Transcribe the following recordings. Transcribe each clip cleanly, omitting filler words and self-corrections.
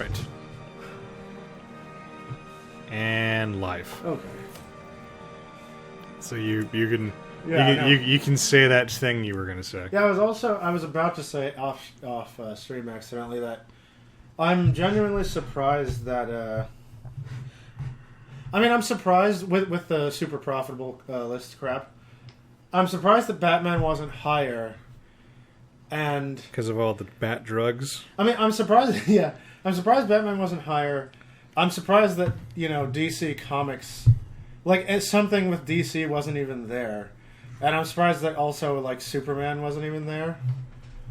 Right. And live. Okay. So you can Yeah, you can say that thing you were gonna say. Yeah, I was about to say off stream accidentally that I'm genuinely surprised that I'm surprised with the super profitable list crap. I'm surprised that Batman wasn't higher, and Because of all the bat drugs. I'm surprised. Yeah, I'm surprised Batman wasn't higher. I'm surprised that DC Comics, like something with DC wasn't even there, and I'm surprised that also like Superman wasn't even there,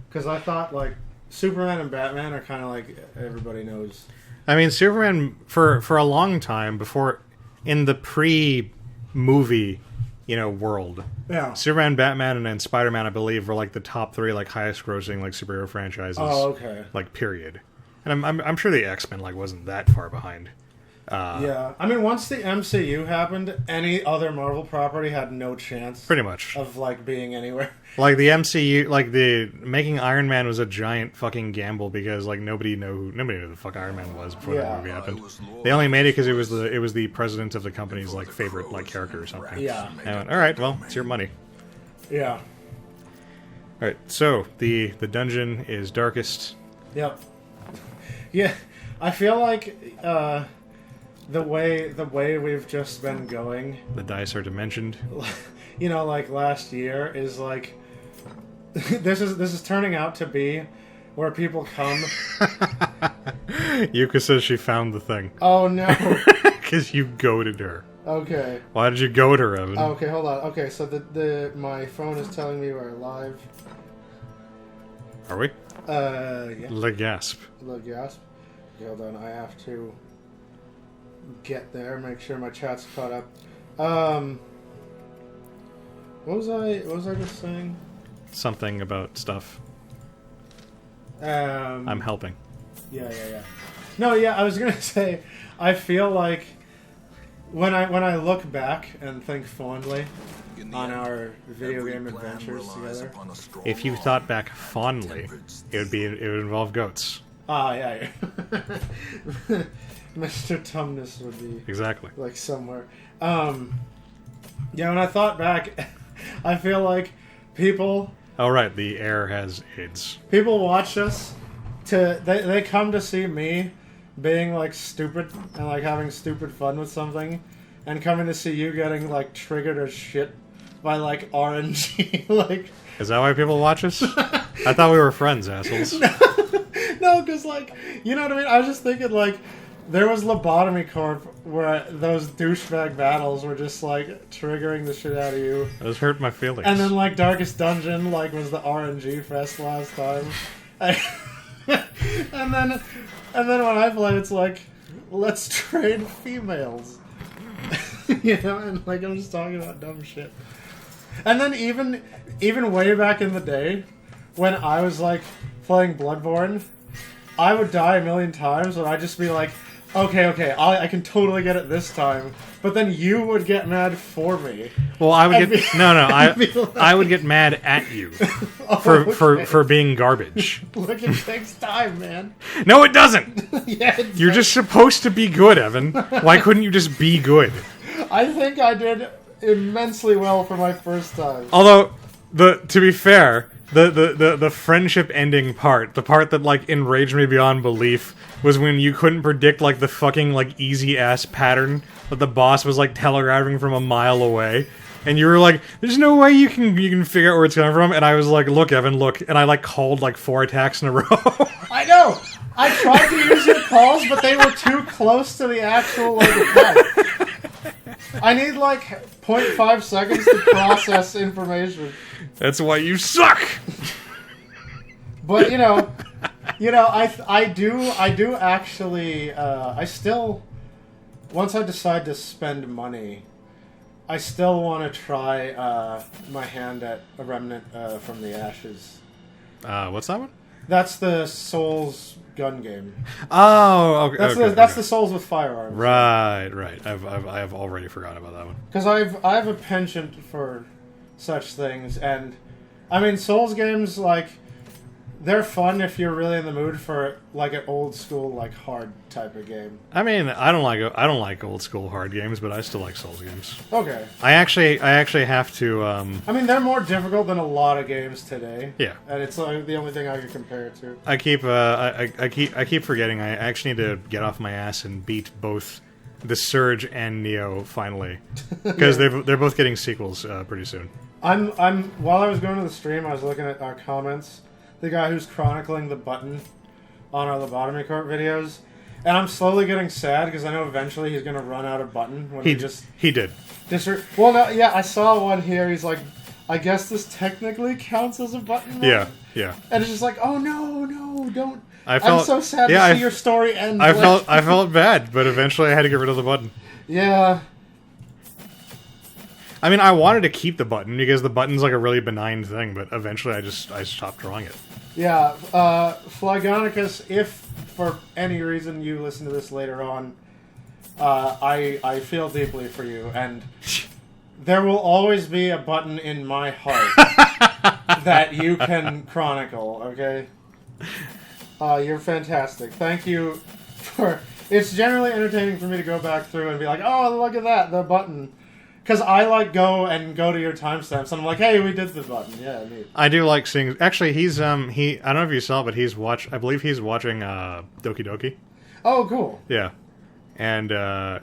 because I thought like Superman and Batman are kind of like everybody knows. I mean, Superman for a long time before in the pre-movie, world. Yeah. Superman, Batman, and Spider-Man, I believe, were like the top 3 like highest-grossing like superhero franchises. Oh, okay. Like period. And I'm sure the X-Men like wasn't that far behind. Yeah, I mean, once the MCU happened, any other Marvel property had no chance. Pretty much. Of like being anywhere. Like the MCU, like the making Iron Man was a giant fucking gamble because like nobody knew who the fuck Iron Man was before that movie happened. They only made it because it was the president of the company's like favorite like character or something. Yeah. And I went, all right, well, it's your money. Yeah. All right, so the dungeon is darkest. Yep. Yeah, I feel like the way we've just been going, The dice are dimensioned. Like last year is like this is turning out to be where people come. Yuka says she found the thing. Oh no! Because you goaded her. Okay. Why did you goad her, Evan? Okay, hold on. Okay, so my phone is telling me we're live. Are we? Yeah. Le gasp. Look, gasp. Okay, hold on. I have to get there. Make sure my chat's caught up. What was I just saying? Something about stuff. I'm helping. Yeah. No, yeah. I was gonna say. I feel like when I look back and think fondly on our video game adventures together. If you thought back fondly, it would involve goats. Ah, yeah. Mr. Tumnus would be Exactly like somewhere. Yeah, when I thought back, I feel like people. Oh right, the air has AIDS. People watch us they come to see me being like stupid and like having stupid fun with something, and coming to see you getting like triggered as shit by like RNG. Like, is that why people watch us? I thought we were friends, assholes. No, because like, you know what I mean. I was just thinking like. There was Lobotomy Corp where those douchebag battles were just like triggering the shit out of you. Those hurt my feelings. And then like Darkest Dungeon like was the RNG fest last time. and then when I play it's like, let's trade females. And like I'm just talking about dumb shit. And then even way back in the day when I was like playing Bloodborne, I would die a million times and I'd just be like, okay, I can totally get it this time. But then you would get mad for me. Well, I would get I would get mad at you for being garbage. Look, it takes time, man. No, it doesn't. Yeah, you're just supposed to be good, Evan. Why couldn't you just be good? I think I did immensely well for my first time. Although, to be fair, the friendship ending part, the part that like enraged me beyond belief, was when you couldn't predict like the fucking like easy ass pattern that the boss was like telegraphing from a mile away, and you were like, "There's no way you can figure out where it's coming from." And I was like, "Look, Evan, look," and I like called like 4 attacks in a row. I know. I tried to use your calls, but they were too close to the actual like attack. I need like 0.5 seconds to process information. That's why you suck. But I do actually. I still, once I decide to spend money, I still want to try my hand at a Remnant from the Ashes. What's that one? That's the Souls gun game. Oh, okay. That's the Souls with firearms. Right. I have already forgotten about that one. Because I have a penchant for such things, and I mean Souls games like They're fun if you're really in the mood for like an old school, like hard type of game. I mean, I don't like old school hard games, but I still like Souls games. Okay. I actually have to. I mean, they're more difficult than a lot of games today. Yeah. And it's like the only thing I can compare it to. I keep forgetting. I actually need to get off my ass and beat both the Surge and Neo finally, because they're both getting sequels pretty soon. While I was going to the stream, I was looking at our comments. The guy who's chronicling the button on our lobotomy court videos, and I'm slowly getting sad because I know eventually he's going to run out of button. When He did. Well, no, yeah, I saw one here. He's like, I guess this technically counts as a button. Yeah, now? yeah. And it's just like, oh no, don't. I'm so sad to see your story end. I felt bad, but eventually I had to get rid of the button. Yeah. I mean, I wanted to keep the button because the button's like a really benign thing, but eventually I stopped drawing it. Yeah, Phlogonicus, if for any reason you listen to this later on, I feel deeply for you, and there will always be a button in my heart that you can chronicle, okay? You're fantastic. Thank you for... It's generally entertaining for me to go back through and be like, oh, look at that, the button. Because I go to your timestamps, and I'm like, hey, we did the button. Yeah, neat. I do like seeing... Actually, he's, I don't know if you saw, but I believe he's watching, Doki Doki. Oh, cool. Yeah. And, I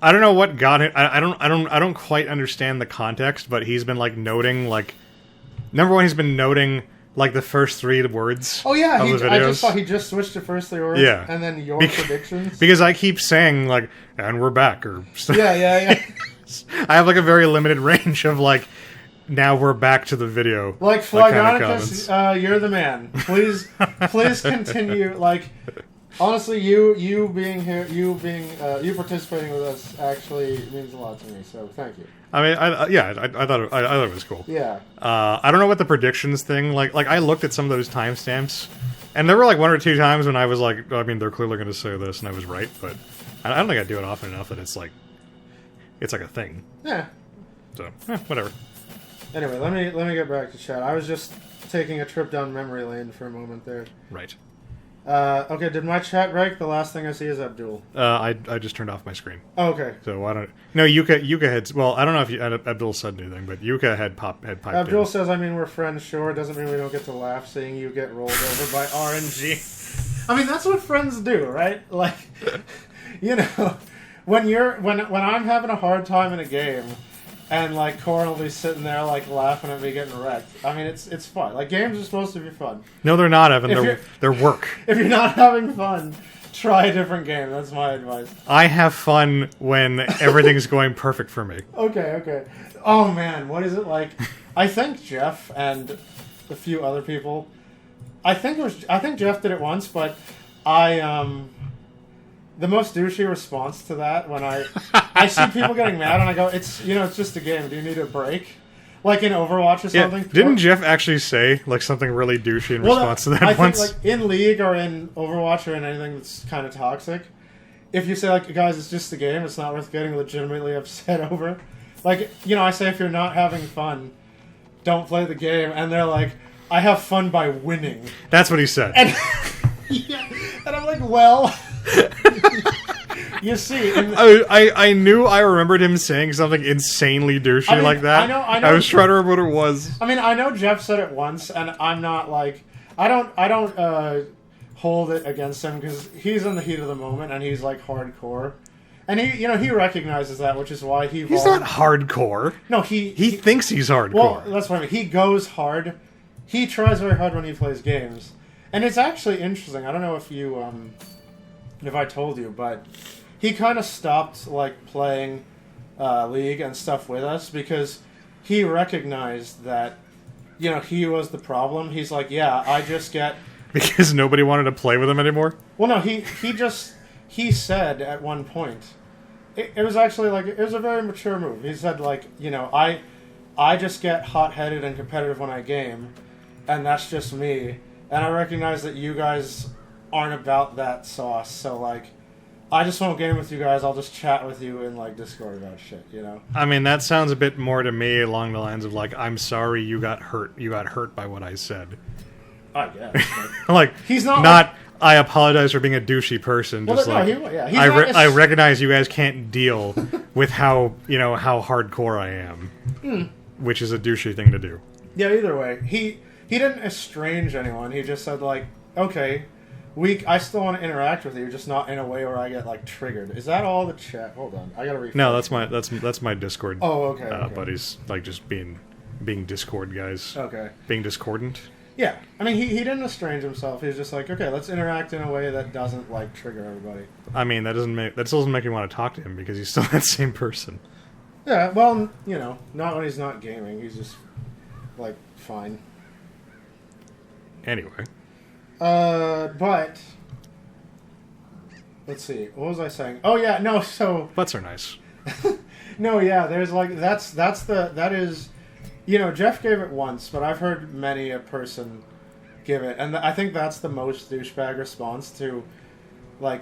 don't know what got it. I don't quite understand the context, but he's been, like, noting, like... Number one, he's been noting... like the first 3 words. Oh yeah, of the videos. I just saw he just switched to first 3 words. Yeah, and then your predictions. Because I keep saying like, and we're back, or yeah. I have like a very limited range of like, now we're back to the video. Like Phlogonicus, you're the man. Please continue. Like, honestly, you being here, you participating with us actually means a lot to me. So thank you. I mean, I thought it was cool. Yeah. I don't know what the predictions thing like I looked at some of those timestamps, and there were like 1 or 2 times when I was like, I mean, they're clearly going to say this, and I was right, but I don't think I do it often enough that it's like a thing. Yeah. So whatever. Anyway, let me get back to chat. I was just taking a trip down memory lane for a moment there. Right. Okay, did my chat break? The last thing I see is Abdul. I just turned off my screen. Oh, okay. So I don't. No, Yuka had. Well, I don't know if Abdul said anything, but Yuka had piped Abdul in. says, "I mean, we're friends. Sure, doesn't mean we don't get to laugh seeing you get rolled over by RNG." I mean, that's what friends do, right? Like, you know, when I'm having a hard time in a game. And, like, Corin will be sitting there, like, laughing at me getting wrecked. I mean, it's fun. Like, games are supposed to be fun. No, they're not, Evan. They're work. If you're not having fun, try a different game. That's my advice. I have fun when everything's going perfect for me. Okay. Oh, man, what is it like? I think Jeff and a few other people... I think Jeff did it once, but the most douchey response to that when I see people getting mad and I go, it's just a game. Do you need a break? Like in Overwatch or something. Yeah. Didn't Jeff actually say like something really douchey in response to that I once? think, like in League or in Overwatch or in anything that's kind of toxic, if you say like, guys, it's just a game, it's not worth getting legitimately upset over. Like, I say if you're not having fun, don't play the game, and they're like, I have fun by winning. That's what he said. And, yeah, and I'm like, well. You see, I knew I remembered him saying something insanely douchey like that. I know. I was trying to remember what it was. I mean, I know Jeff said it once, and I'm not like I don't hold it against him because he's in the heat of the moment and he's like hardcore, and he recognizes that, which is why he's not hardcore. No, he thinks he's hardcore. Well, that's what I mean. He goes hard. He tries very hard when he plays games, and it's actually interesting. I don't know if you if I told you, but he kind of stopped like playing League and stuff with us because he recognized that he was the problem. He's like, yeah, I just get because nobody wanted to play with him anymore. Well, no, he said at one point, it was actually like it was a very mature move. He said like, I just get hot-headed and competitive when I game, and that's just me. And I recognize that you guys aren't about that sauce, so like I just won't game with you guys. I'll just chat with you in like Discord about shit, I mean, that sounds a bit more to me along the lines of like, I'm sorry you got hurt. You got hurt by what I said. I guess. Like, He's not not I apologize for being a douchey person. Well, Just no, like he's not I recognize you guys can't deal with how how hardcore I am, which is a douchey thing to do. Yeah, either way, he didn't estrange anyone. He just said like, okay, I still want to interact with you, just not in a way where I get like triggered. Is that all the chat? Hold on, I gotta refresh. No, that's my Discord. Oh, okay. Buddies, like just being Discord guys. Okay. Being discordant. Yeah, I mean, he didn't estrange himself. He was just like, okay, let's interact in a way that doesn't like trigger everybody. I mean, that still doesn't make me want to talk to him because he's still that same person. Yeah, well, not when he's not gaming. He's just like fine. Anyway. But let's see. What was I saying? Oh yeah, no. So butts are nice. no, yeah. There's like that is. Jeff gave it once, but I've heard many a person give it, and I think that's the most douchebag response to, like,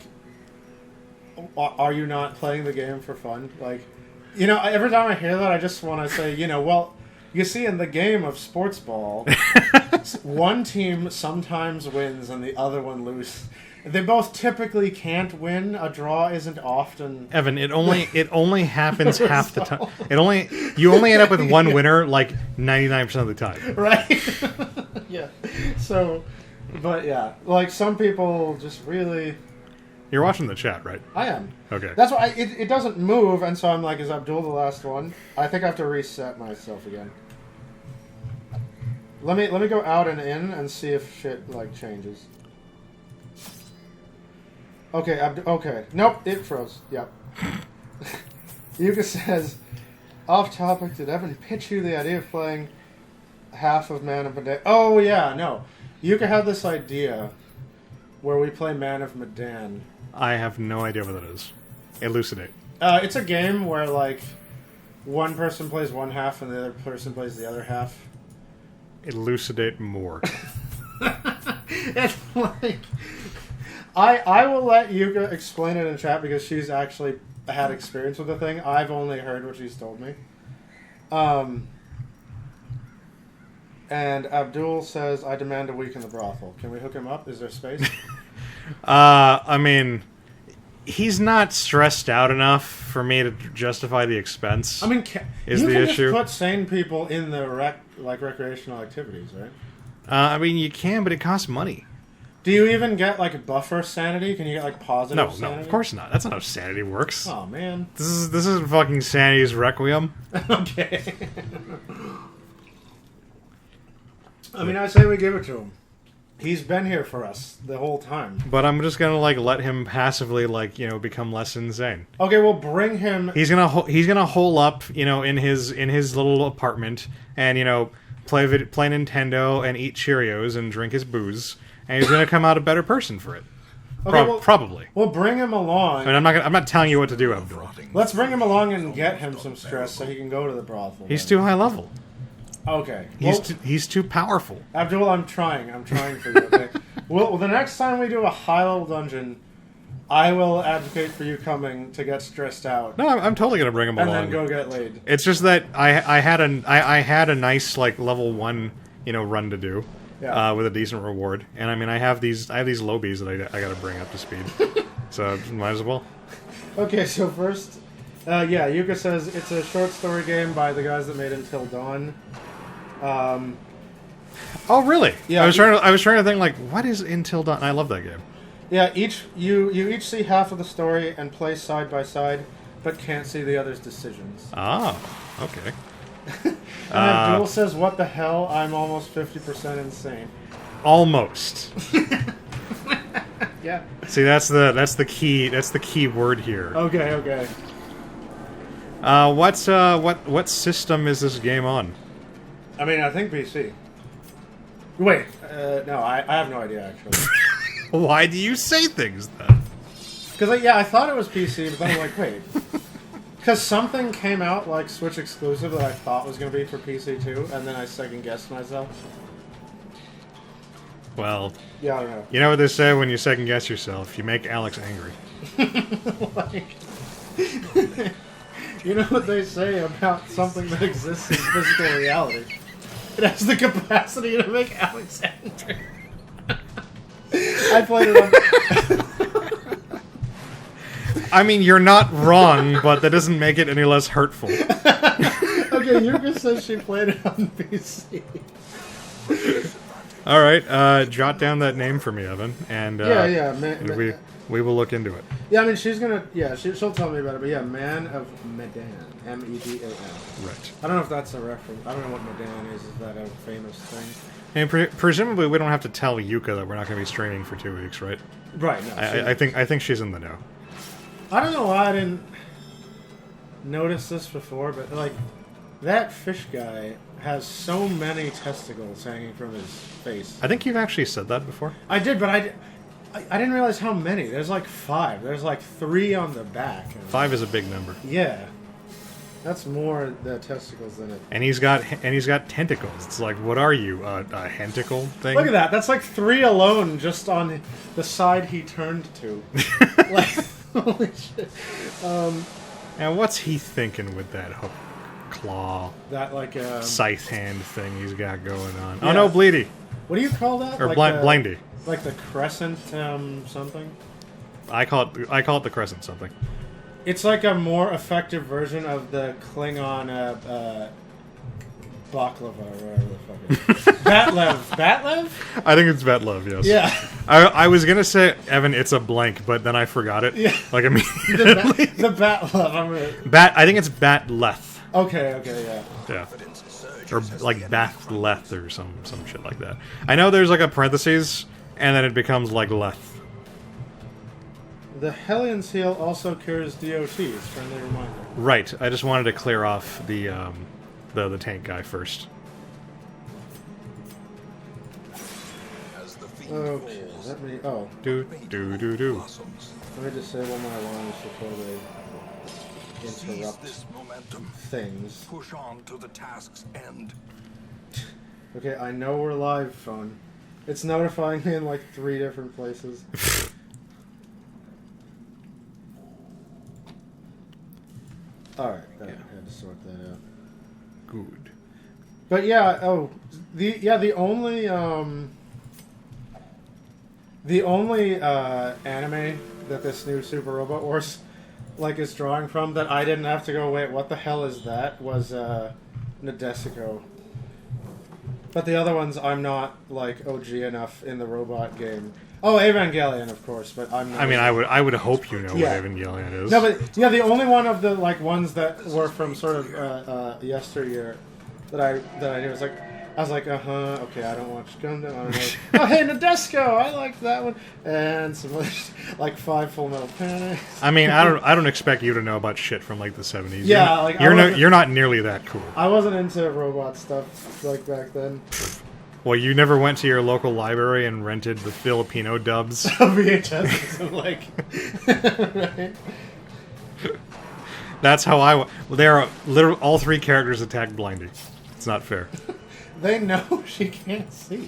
are you not playing the game for fun? Like, every time I hear that, I just want to say, well, you see, in the game of sports ball, one team sometimes wins and the other one loses. They both typically can't win. A draw isn't often. Evan, it only happens half the time. You only end up with one winner like 99% of the time. Right? Yeah. So, but yeah, like some people just really. You're watching the chat, right? I am. Okay. That's why it doesn't move, and so I'm like, is Abdul the last one? I think I have to reset myself again. Let me go out and in and see if shit like changes. Okay, okay. Nope, it froze. Yep. Yuka says, off topic, did Evan pitch you the idea of playing half of Man of Medan? Oh, yeah, no. Yuka had this idea where we play Man of Medan. I have no idea what that is. Elucidate. It's a game where, like, one person plays one half and the other person plays the other half. Elucidate more. It's like... I will let Yuka explain it in chat because she's actually had experience with the thing. I've only heard what she's told me. And Abdul says, I demand a week in the brothel. Can we hook him up? Is there space? I mean, he's not stressed out enough for me to justify the expense. I mean, is you the can issue. just put sane people in the recreational activities, right? I mean, you can, but it costs money. Do you even get, like, buffer sanity? Can you get, like, positive sanity? No, of course not. That's not how sanity works. Oh, man. This is fucking Sanity's Requiem. Okay. I mean, I say we give it to him. He's been here for us the whole time. But I'm just gonna, like, let him passively, like, become less insane. Okay, we'll bring him... He's gonna hole up, in his little apartment and, play Nintendo and eat Cheerios and drink his booze. And he's going to come out a better person for it. Okay, probably. We'll bring him along. I mean, I'm not telling you what to do, Abdul. Let's bring him along and get him some stress so he can go to the brothel. He's too high level. Okay. He's too powerful. Abdul, I'm trying for you, okay? Well, the next time we do a high-level dungeon, I will advocate for you coming to get stressed out. No, I'm totally going to bring him along. And then go get laid. It's just that I had a nice, like, level 1, run to do. Yeah. With a decent reward, and I mean, I have these lobies that I got to bring up to speed, so might as well. Okay, so first, Yuka says it's a short story game by the guys that made Until Dawn. Oh, really? Yeah. I was trying to think like, what is Until Dawn? I love that game. Yeah, you each see half of the story and play side by side, but can't see the other's decisions. Ah, okay. And Abdul says, what the hell? I'm almost 50% insane. Almost. Yeah. See, that's the key word here. Okay. What system is this game on? I mean, I think PC. Wait, no, I have no idea, actually. Why do you say things, then? Because, I thought it was PC, but then I'm like, wait. Because something came out, like, Switch exclusive that I thought was going to be for PC too, and then I second-guessed myself. Well... Yeah, I don't know. You know what they say when you second-guess yourself? You make Alex angry. You know what they say about something that exists in physical reality? It has the capacity to make Alex angry. I played it on... I mean, you're not wrong, but that doesn't make it any less hurtful. Okay, Yuka says she played it on PC. All right, jot down that name for me, Evan, and we will look into it. Yeah, I mean, she's gonna... Yeah, she'll tell me about it, but yeah, Man of Medan. Medan. Right. I don't know if that's a reference. I don't know what Medan is. Is that a famous thing? And presumably we don't have to tell Yuka that we're not going to be streaming for 2 weeks, right? Right, no. I think she's in the know. I don't know why I didn't notice this before, but, like, that fish guy has so many testicles hanging from his face. I think you've actually said that before. I did, but I didn't realize how many. There's like 5. There's like 3 on the back. 5 is a big number. Yeah. That's more the testicles than it. And he's got tentacles. It's like, what are you, a hentacle thing? Look at that. That's like 3 alone just on the side he turned to. Like, holy shit. And what's he thinking with that hook, claw, that like scythe hand thing he's got going on? Yeah. Oh no, Bleedy. What do you call that? Or like Blindy. Like the crescent something? I call it the crescent something. It's like a more effective version of the Klingon baklava or whatever the fuck it is. Batlev. Batlev? I think it's Batlove, yes. Yeah. I was gonna say, Evan, it's a blank, but then I forgot it. Yeah. Like immediately. The Batlev. I think it's Batleth. Okay, yeah. Yeah. Or like Bathleth or some shit like that. I know there's like a parentheses, and then it becomes like Leth. The Hellion Seal also cures DOTs, friendly reminder. Right. I just wanted to clear off the tank guy first. Okay, let me... Oh. Do. Let me disable my alarms before they interrupt things. Push on to the task's end. Okay, I know we're live, phone. It's notifying me in like 3 different places. Alright, I had to sort that out. Good. But yeah, the only anime that this new Super Robot Wars like is drawing from that I didn't have to go, wait, what the hell is that? Was Nadesico. But the other ones I'm not like OG enough in the robot game. Oh, Evangelion, of course, but I'm not. I mean, I would hope you know Yeah. what Evangelion is. No, but yeah, the only one of the like ones that were from sort of yesteryear that I knew was like, I was like, okay, I don't watch Gundam. I don't know. Oh, hey, Nadesco, I like that one, and some other, like 5 Full Metal Panic. I mean, I don't expect you to know about shit from like the 70s. Yeah, like you're not nearly that cool. I wasn't into robot stuff like back then. Well, you never went to your local library and rented the Filipino dubs. VHS, like, right? That's how there are literally all 3 characters attack Blindy. It's not fair. They know she can't see.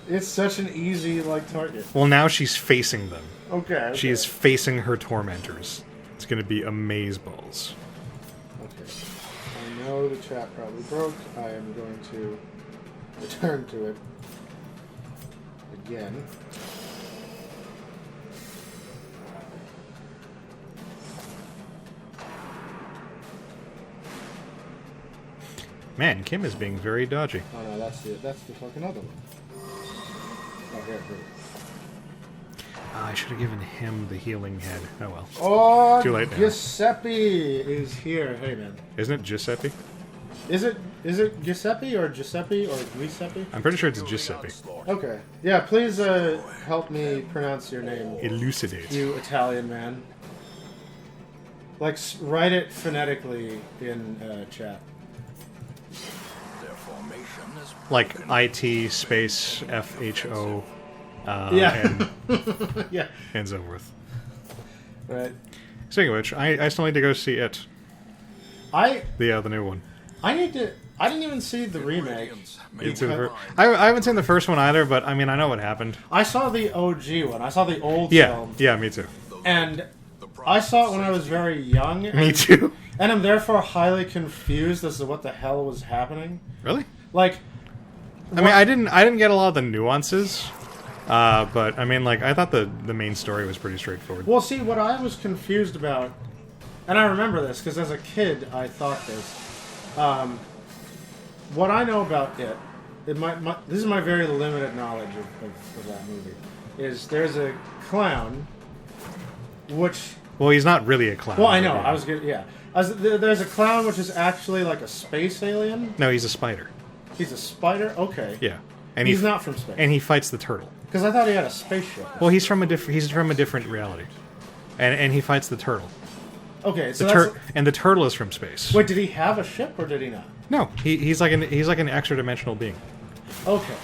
It's such an easy like target. Well, now she's facing them. Okay. She is facing her tormentors. It's going to be amazeballs. Okay. I know the chat probably broke. I am going to return to it again. Man, Kim is being very dodgy. Oh no, that's the fucking other one. Oh, here. I should have given him the healing head. Oh well. Oh, Too late now. Giuseppe is here. Hey man. Isn't it Giuseppe? Is it Giuseppe or Giuseppe? I'm pretty sure it's Giuseppe. Okay. Yeah, please help me pronounce your name, Elucidate. you Italian man. Like, write it phonetically in chat. Their formation is Like IT space FHO. Yeah. Yeah. And so forth. Right. Speaking of which, I still need to go see it. The new one. I didn't even see the remake. It's I haven't seen the first one either, but I mean, I know what happened. I saw the OG one. I saw the old Yeah, film. yeah, me too. And I saw it when I was very young. Me too. And I'm therefore highly confused as to what the hell was happening. Really? Like, I mean, I didn't get a lot of the nuances, But I mean, like, I thought the main story was pretty straightforward. Well, see, what I was confused about, and I remember this because as a kid I thought this. What I know about it, this is my very limited knowledge of that movie, is there's a clown, which... Well, he's not really a clown. Well, I know, I was good, yeah. There's a clown which is actually like a space alien. No, he's a spider. He's a spider? Okay. Yeah. And He's not from space. And he fights the turtle. Because I thought he had a spaceship. Well, he's from a different reality. And he fights the turtle. Okay, so And the turtle is from space. Wait, did he have a ship or did he not? No, he's like an extra dimensional being. Okay.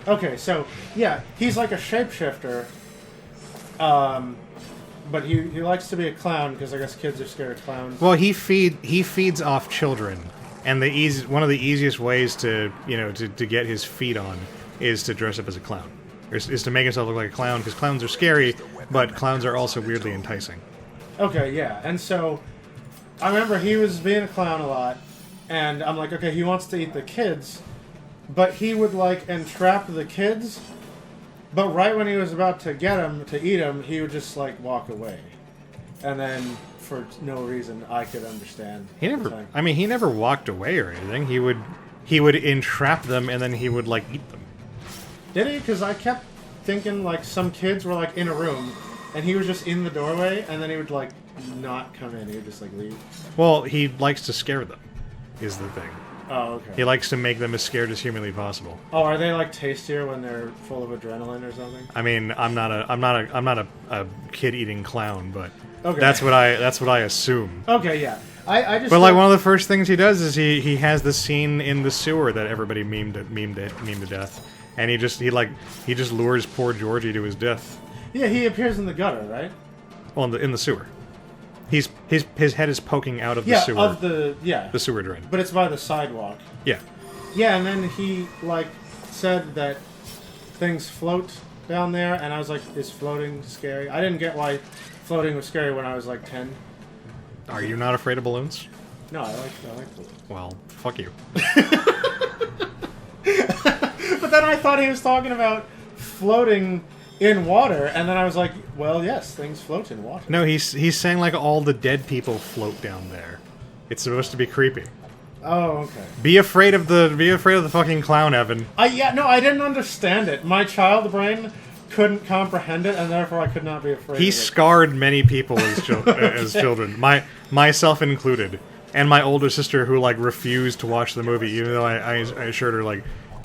Okay, so yeah, he's like a shapeshifter. But he likes to be a clown because I guess kids are scared of clowns. Well, he feeds off children, and one of the easiest ways to get his feet on is to dress up as a clown, is to make himself look like a clown because clowns are scary, but clowns are also weirdly enticing. Okay, yeah, and so I remember he was being a clown a lot, and I'm like, okay, he wants to eat the kids, but he would like entrap the kids. But right when he was about to get him, to eat him, he would just, like, walk away. And then, for no reason I could understand. He never walked away or anything. He would entrap them, and then he would, like, eat them. Did he? Because I kept thinking, like, some kids were, like, in a room, and he was just in the doorway, and then he would, like, not come in. He would just, like, leave. Well, he likes to scare them, is the thing. Oh, okay. He likes to make them as scared as humanly possible. Oh, are they like tastier when they're full of adrenaline or something? I mean, I'm not a kid-eating clown, but Okay. that's what I assume. Okay, yeah. I just. But like one of the first things he does is he has the scene in the sewer that everybody memed to death, and he just lures poor Georgie to his death. Yeah, he appears in the gutter, right? Well, in the sewer. His head is poking out of the Yeah, sewer. the sewer drain. But it's by the sidewalk. Yeah. Yeah, and then he like said that things float down there, and I was like, "Is floating scary?" I didn't get why floating was scary when I was like 10. Are you not afraid of balloons? No, I like balloons. Well, fuck you. But then I thought he was talking about floating in water, and then I was like, well, yes, things float in water. No, he's saying like all the dead people float down there. It's supposed to be creepy. Oh, okay. Be afraid of the fucking clown, Evan. I didn't understand it. My child brain couldn't comprehend it, and therefore I could not be afraid He of it. scarred many people as, as children, myself included, and my older sister who like refused to watch the movie, even though I assured her like,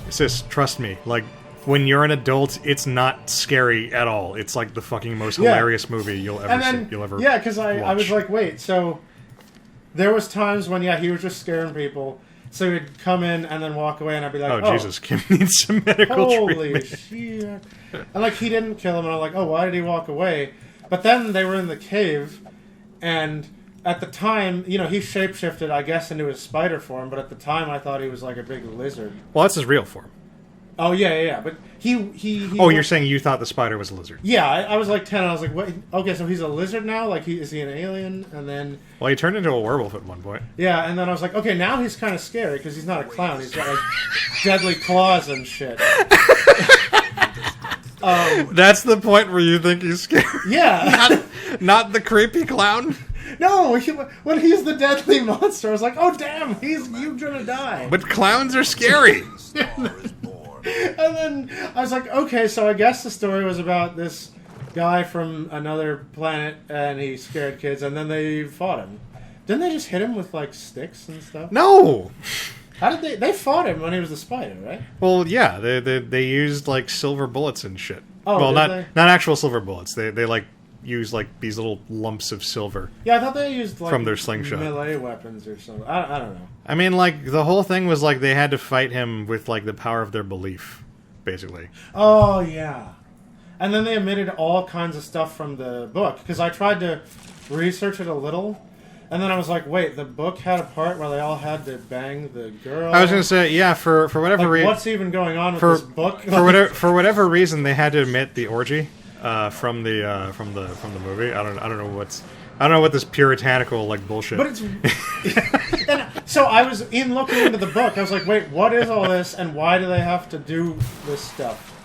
sis, trust me, like. When you're an adult, it's not scary at all. It's like the fucking most hilarious movie you'll ever see. Yeah, because I was like, wait, so there was times when he was just scaring people, so he'd come in and then walk away, and I'd be like, oh Jesus, Kim needs some medical holy treatment. shit! And like he didn't kill him, and I'm like, oh, why did he walk away? But then they were in the cave, and at the time, he shapeshifted, I guess, into his spider form. But at the time, I thought he was like a big lizard. Well, that's his real form. Oh, yeah. But he Oh, you're saying you thought the spider was a lizard? Yeah, I was like 10, and I was like, what? Okay, so he's a lizard now? Like, is he an alien? And then... Well, he turned into a werewolf at one point. Yeah, and then I was like, okay, now he's kind of scary, because he's not a clown. He's got, like, deadly claws and shit. That's the point where you think he's scary? Yeah. Not the creepy clown? No, when he's the deadly monster, I was like, oh, damn, you're gonna die. But clowns are scary. And then I was like, okay, so I guess the story was about this guy from another planet, and he scared kids, and then they fought him. Didn't they just hit him with, like, sticks and stuff? No! How did they fought him when he was the spider, right? Well, yeah, they used, like, silver bullets and shit. Oh, well, did not actual silver bullets. They like, use, like, these little lumps of silver. Yeah, I thought they used, like, from their slingshot. melee weapons or something. I don't know. I mean, like, the whole thing was, like, they had to fight him with, like, the power of their belief, basically. Oh, yeah. And then they omitted all kinds of stuff from the book, because I tried to research it a little, and then I was like, wait, the book had a part where they all had to bang the girl? I was going to say, yeah, for whatever reason... What's even going on with this book? For whatever reason, they had to omit the orgy from the movie. I don't know what this puritanical like bullshit. But it's and so I was looking into the book. I was like, wait, what is all this, and why do they have to do this stuff?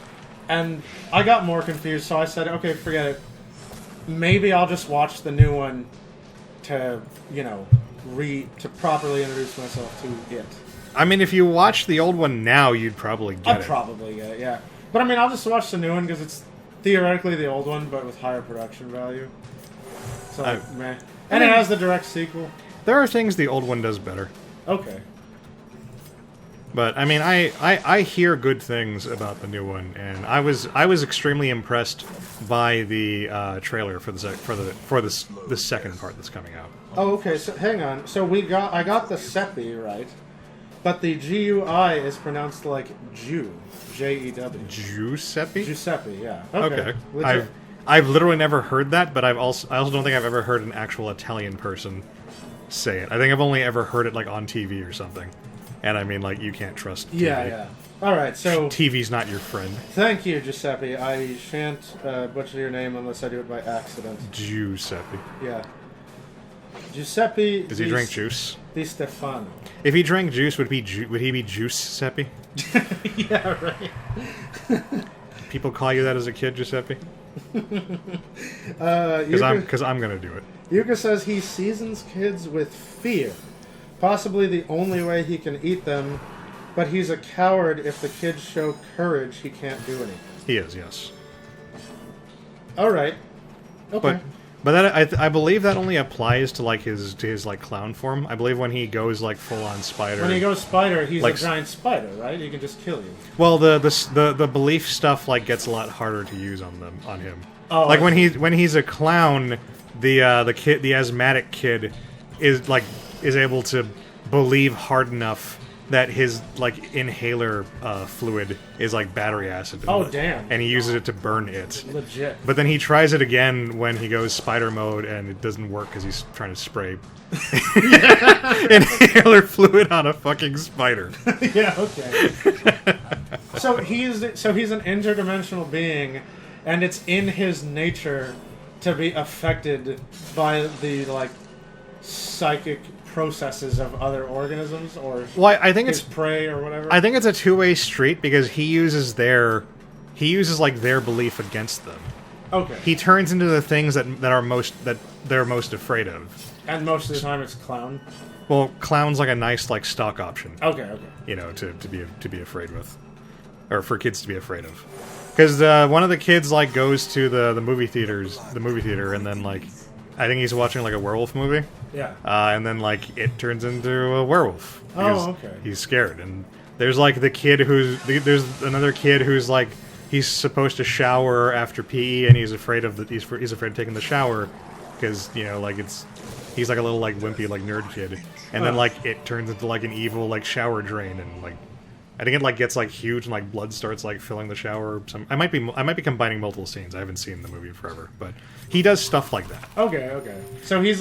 And I got more confused, so I said, okay, forget it. Maybe I'll just watch the new one to, to properly introduce myself to it. I mean, if you watch the old one now, you'd probably get I'd it. probably get it, yeah. But I mean, I'll just watch the new one because it's theoretically the old one, but with higher production value. So, meh. And it has the direct sequel. There are things the old one does better. Okay. But I mean, I hear good things about the new one, and I was extremely impressed by the trailer for the second part that's coming out. Oh, okay. So hang on. So I got the Seppi right, but the GUI is pronounced like Jew, Jew. Giuseppe? Giuseppe, yeah. Okay. Legit. I've literally never heard that, but I also don't think I've ever heard an actual Italian person say it. I think I've only ever heard it like on TV or something. And I mean, like, you can't trust TV. Yeah. All right, so TV's not your friend. thank you, Giuseppe. I shan't butcher your name unless I do it by accident. Giuseppe. Yeah. Giuseppe. Does he drink juice? Di Stefano. If he drank juice, would he be Giuseppe? Yeah, right. People call you that as a kid, Giuseppe? Because I'm gonna do it. Yuka says he seasons kids with fear. Possibly the only way he can eat them, but he's a coward. If the kids show courage, he can't do anything. He is, yes. All right. Okay. But that I believe that only applies to like his like clown form. I believe when he goes like full on spider. When he goes spider, he's like, a giant spider, right? He can just kill you. Well, the belief stuff like gets a lot harder to use on him. Oh, like when he's a clown, the asthmatic kid is able to believe hard enough that his like inhaler fluid is like battery acid. Oh, damn. And he uses it to burn it. Legit. But then he tries it again when he goes spider mode, and it doesn't work because he's trying to spray inhaler fluid on a fucking spider. Yeah. Okay. So he's an interdimensional being, and it's in his nature to be affected by the like psychic processes of other organisms, or I think his it's prey or whatever. I think it's a two-way street because he uses their belief against them. Okay. He turns into the things that they're most afraid of. And most of the time it's clown. Well, clown's like a nice like stock option. Okay. To be afraid with, or for kids to be afraid of. Because one of the kids like goes to the movie theater, and then like I think he's watching like a werewolf movie. Yeah. And then like it turns into a werewolf. Oh, okay. He's scared, and there's like there's another kid who's like he's supposed to shower after PE, and he's afraid of taking the shower because like he's like a little like wimpy like nerd kid, and then like it turns into like an evil like shower drain, and like I think it like gets like huge and like blood starts like filling the shower. I might be combining multiple scenes. I haven't seen the movie forever, but he does stuff like that. Okay. So he's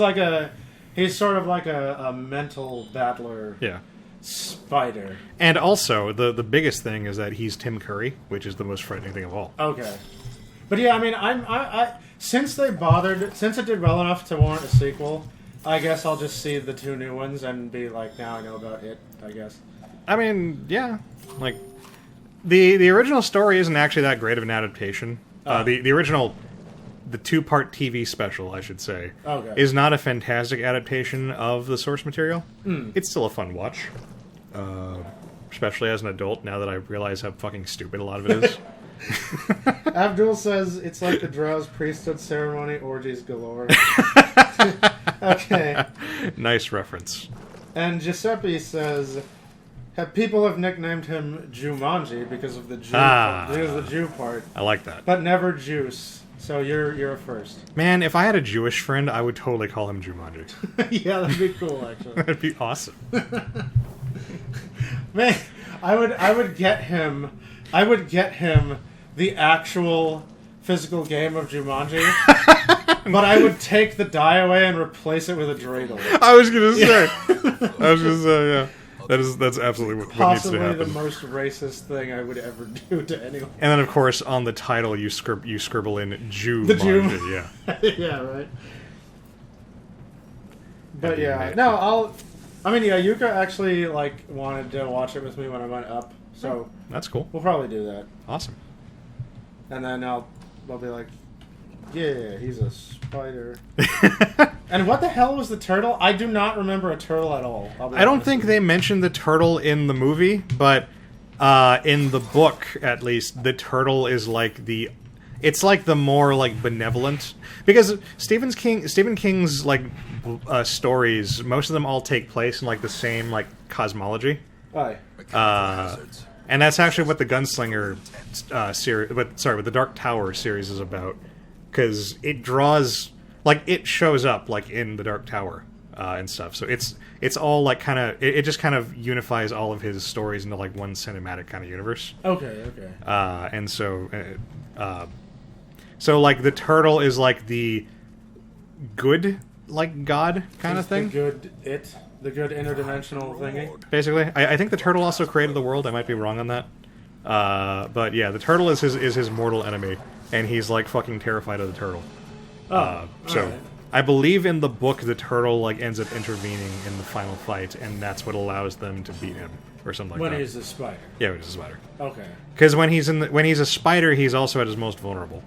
sort of like a mental battler. Yeah. Spider. And also the biggest thing is that he's Tim Curry, which is the most frightening thing of all. Okay. But yeah, I mean, I since it did well enough to warrant a sequel, I guess I'll just see the two new ones and be like, now I know about it, I guess. I mean, yeah, like the original story isn't actually that great of an adaptation. The original, the 2-part TV special, I should say, is not a fantastic adaptation of the source material. It's still a fun watch, especially as an adult. Now that I realize how fucking stupid a lot of it is. Abdul says it's like the Drow's priesthood ceremony, orgies galore. Okay. Nice reference. And Giuseppe says, people have nicknamed him Jumanji because of the Jew part. I like that. But never Juice. So you're a first. Man, if I had a Jewish friend, I would totally call him Jumanji. Yeah, that'd be cool, actually. That'd be awesome. Man, I would get him the actual physical game of Jumanji, but I would take the die away and replace it with a dreidel. I was gonna say, yeah. That's absolutely what needs to Possibly happen. the most racist thing I would ever do to anyone. And then, of course, on the title, you scribble in Jew. The Jew. Yeah. Yeah, right. But yeah, no, Yuka actually wanted to watch it with me when I went up, so that's cool. we'll probably do that. Awesome. and then I'll be like, yeah, he's a spider. And what the hell was the turtle? I do not remember a turtle at all. I don't think they mentioned the turtle in the movie, but in the book, at least, the turtle is like it's like the more like benevolent, because Stephen King's like stories, most of them all take place in like the same like cosmology. Why? And that's actually what the Gunslinger series, what the Dark Tower series is about, because it draws like it shows up like in the Dark Tower and stuff. So it's all like kind of it just kind of unifies all of his stories into like one cinematic kind of universe. Okay. And so so like the turtle is like the good like god kind of thing. The good interdimensional thingy. Basically, I think the turtle also created the world. I might be wrong on that, but yeah, the turtle is his mortal enemy, and he's like fucking terrified of the turtle. So right. I believe in the book the turtle like ends up intervening in the final fight, and that's what allows them to beat him or something like When that. he's a spider. Yeah, when he's a spider. Okay. Because when he's a spider, he's also at his most vulnerable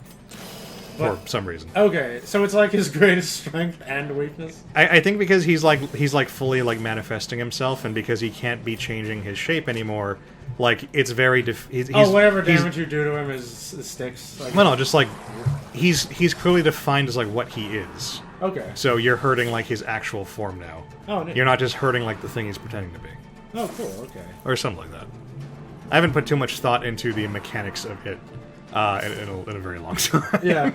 for some reason. Okay, so it's like his greatest strength and weakness. I think because he's like fully like manifesting himself, and because he can't be changing his shape anymore. Like it's very whatever damage you do to him is sticks. Like, no, just like he's clearly defined as like what he is. Okay. So you're hurting like his actual form now. Oh, neat. You're not just hurting like the thing he's pretending to be. Oh, cool. Okay. Or something like that. I haven't put too much thought into the mechanics of it in a very long time. Yeah.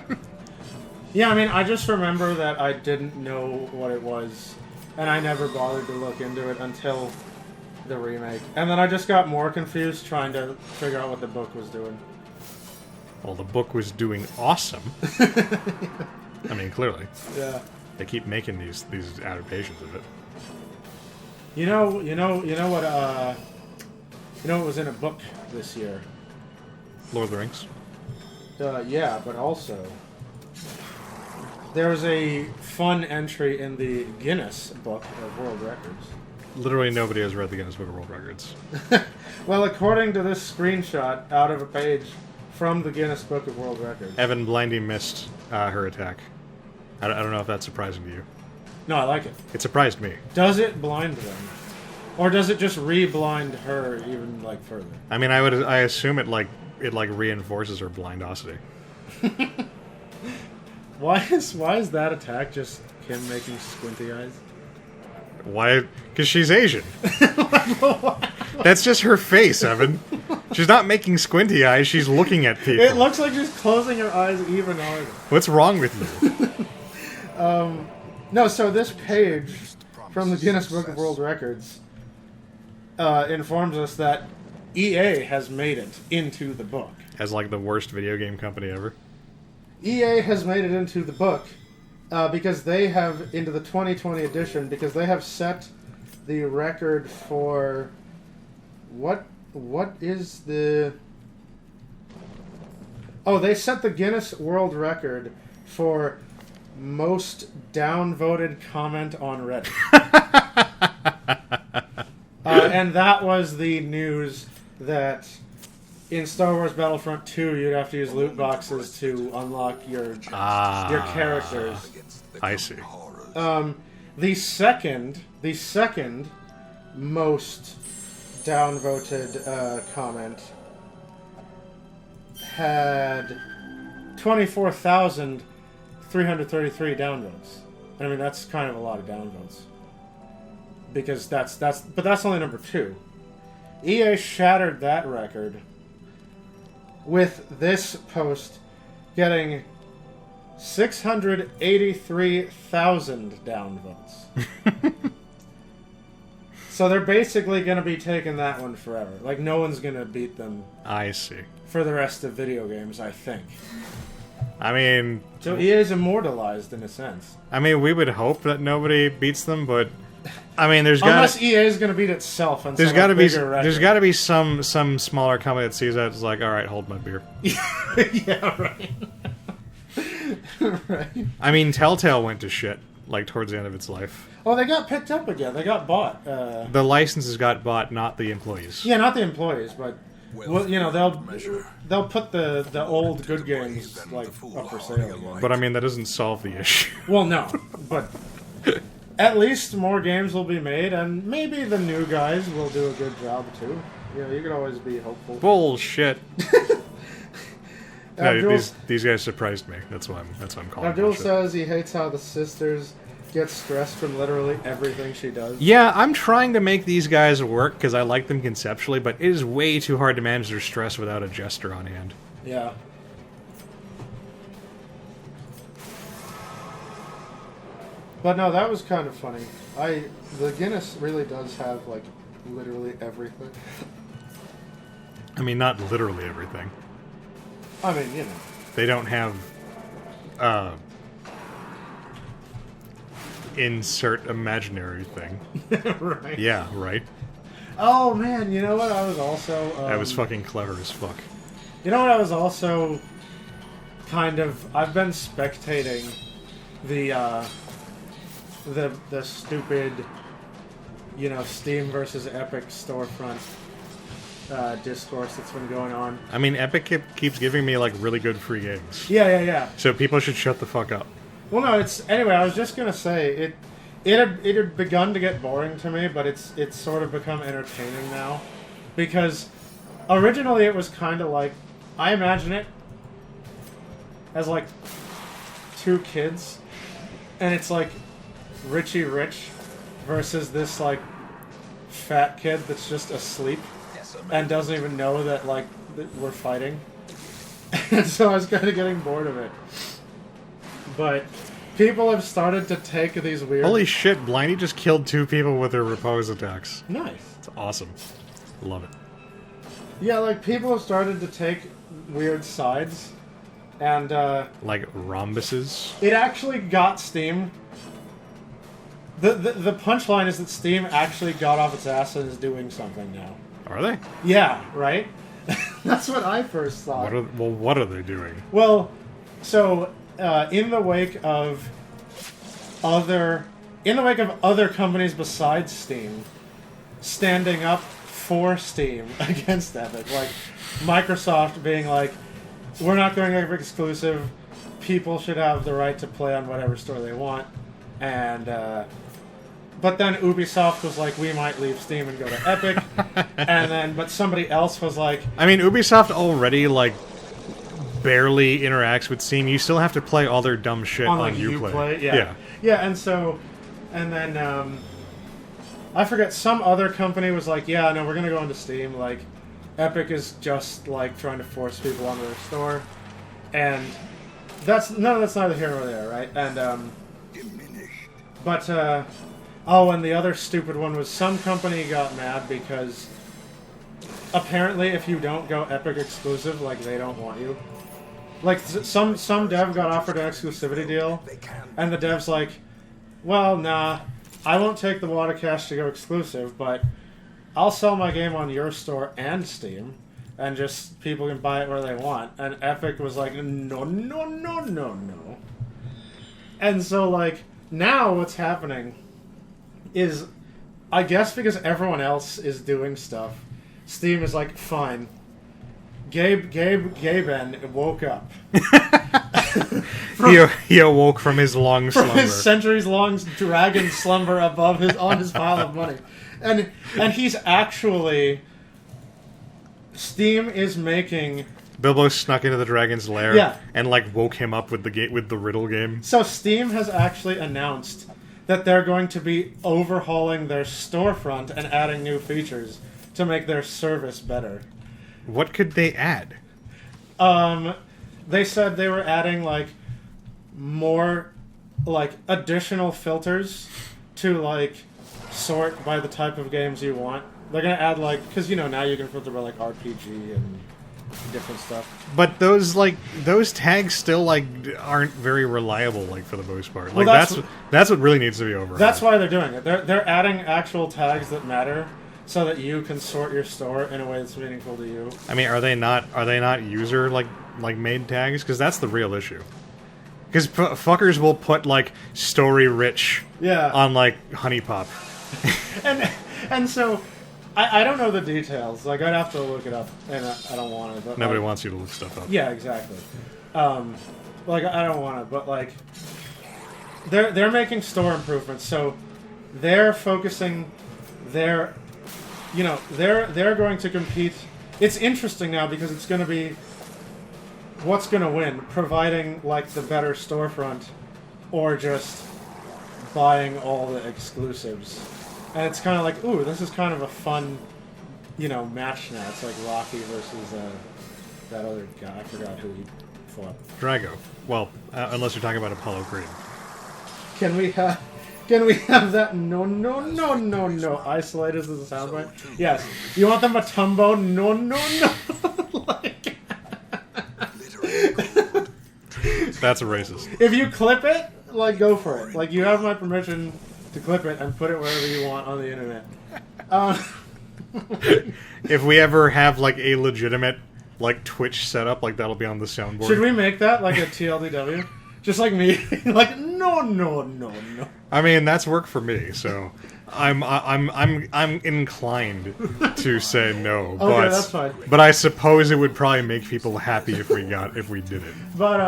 Yeah, I mean, I just remember that I didn't know what it was, and I never bothered to look into it until the remake. And then I just got more confused trying to figure out what the book was doing. Well, the book was doing awesome. I mean, clearly. Yeah. They keep making these adaptations of it. You know what was in a book this year? Lord of the Rings. Yeah, but also there was a fun entry in the Guinness Book of World Records. Literally nobody has read the Guinness Book of World Records. Well, according to this screenshot out of a page from the Guinness Book of World Records. Evan Blindy missed her attack. I don't know if that's surprising to you. No, I like it. It surprised me. Does it blind them? Or does it just re-blind her even, like, further? I mean, I assume it reinforces her blindosity. Why is that attack just Kim making squinty eyes? Why? Because she's Asian. That's just her face, Evan. She's not making squinty eyes, she's looking at people. It looks like she's closing her eyes even harder. What's wrong with you? No, so this page from the Guinness Book of World Records informs us that EA has made it into the book. As like the worst video game company ever. EA has made it into the book because they have, into the 2020 edition, because they have set the record for what is the... Oh, they set the Guinness World Record for most downvoted comment on Reddit. And that was the news that in Star Wars Battlefront 2, you'd have to use loot boxes to unlock your characters. I see. The second most downvoted comment had 24,333 downvotes. I mean, that's kind of a lot of downvotes. Because but that's only number 2. EA shattered that record with this post getting 683,000 downvotes. So they're basically going to be taking that one forever. Like, no one's going to beat them. I see. For the rest of video games, I think. I mean... So EA is immortalized in a sense. I mean, we would hope that nobody beats them, but... I mean, unless EA is going to beat itself on there's got to be some smaller company that sees that it's like, all right, hold my beer. Yeah, right. Right. I mean, Telltale went to shit like towards the end of its life. Oh, they got picked up again. They got bought. The licenses got bought, not the employees. Yeah, not the employees, but well, you know, they'll put the old good games like up for sale again. But I mean, that doesn't solve the issue. Well, no, but at least more games will be made, and maybe the new guys will do a good job too. You know, you can always be hopeful. Bullshit. No, Abdul, these guys surprised me. That's why I'm calling. Abdul bullshit. says he hates how the sisters get stressed from literally everything she does. Yeah, I'm trying to make these guys work because I like them conceptually, but it is way too hard to manage their stress without a jester on hand. Yeah. But no, that was kind of funny. The Guinness really does have like literally everything. I mean, not literally everything. I mean, you know. They don't have insert imaginary thing. Right. Yeah, right. Oh man, you know what? I was also. That was fucking clever as fuck. You know what? I was also kind of. I've been spectating the stupid, you know, Steam versus Epic storefront discourse that's been going on. I mean, Epic keeps giving me like really good free games. Yeah. So people should shut the fuck up. Well, no, it's anyway. I was just gonna say it had begun to get boring to me, but it's sort of become entertaining now, because originally it was kind of like, I imagine it as like two kids, and it's like Richie Rich versus this like fat kid that's just asleep and doesn't even know that like that we're fighting. And so I was kind of getting bored of it. But people have started to take these weird... Holy shit, Blindy just killed 2 people with their repose attacks. Nice. It's awesome. Love it. Yeah, like people have started to take weird sides, and Like rhombuses. it actually got Steam. The punchline is that Steam actually got off its ass and is doing something now. Are they? Yeah, right? That's what I first thought. What are they doing? Well, so in the wake of other companies besides Steam standing up for Steam against Epic, like Microsoft being like, we're not going Epic exclusive, people should have the right to play on whatever store they want, and but then Ubisoft was like, we might leave Steam and go to Epic, but somebody else was like... I mean, Ubisoft already, like, barely interacts with Steam. You still have to play all their dumb shit on like, Uplay. Yeah, and then I forget, some other company was like, yeah, no, we're gonna go into Steam, like, Epic is just, like, trying to force people onto their store, and that's neither here nor there, right? And, but, and the other stupid one was some company got mad because apparently if you don't go Epic exclusive, like, they don't want you. Like, some dev got offered an exclusivity deal, and the dev's like, well, nah, I won't take the water cash to go exclusive, but I'll sell my game on your store and Steam, and just people can buy it where they want. And Epic was like, no. And so, like, now what's happening is, I guess because everyone else is doing stuff, Steam is like, fine. Gaben woke up. He awoke from his long From slumber. his centuries-long dragon slumber on his pile of money. And he's actually... Steam is making... Bilbo snuck into the dragon's lair Yeah. and, like, woke him up with the riddle game. So Steam has actually announced that they're going to be overhauling their storefront and adding new features to make their service better. What could they add? They said they were adding, like, more, like, additional filters to, like, sort by the type of games you want. They're going to add, like, because, you know, now you can filter by, like, RPG and different stuff. But those tags still, like, aren't very reliable, like, for the most part. Like, Well, that's what really needs to be overhauled. That's why they're doing it. They're adding actual tags that matter so that you can sort your store in a way that's meaningful to you. I mean, are they not user like made tags? Because that's the real issue. Because fuckers will put like story rich Yeah. on like Honey Pop. And so I don't know the details. Like, I'd have to look it up, and I don't want to. But Nobody like, wants you to look stuff up. Yeah, exactly. Like, I don't want to, but like, they're making store improvements, so they're focusing their, they're going to compete. It's interesting now because it's going to be what's going to win, providing like the better storefront, or just buying all the exclusives. And it's kind of like, ooh, this is kind of a fun, match now. It's like Rocky versus that other guy. I forgot who he fought. Drago. Well, unless you're talking about Apollo Creed. Can we have that? No. Isolated as a soundbite. Yes. You want the Matumbo? No. Like, That's a racist. if you clip it, like, go for it. Like, you have my permission to clip it and put it wherever you want on the internet. If we ever have like a legitimate like Twitch setup, like that'll be on the soundboard. Should we make that like a TLDW? Just like me, like no. I mean, that's work for me, so I'm inclined to say no. But that's fine. But I suppose it would probably make people happy if we did it. But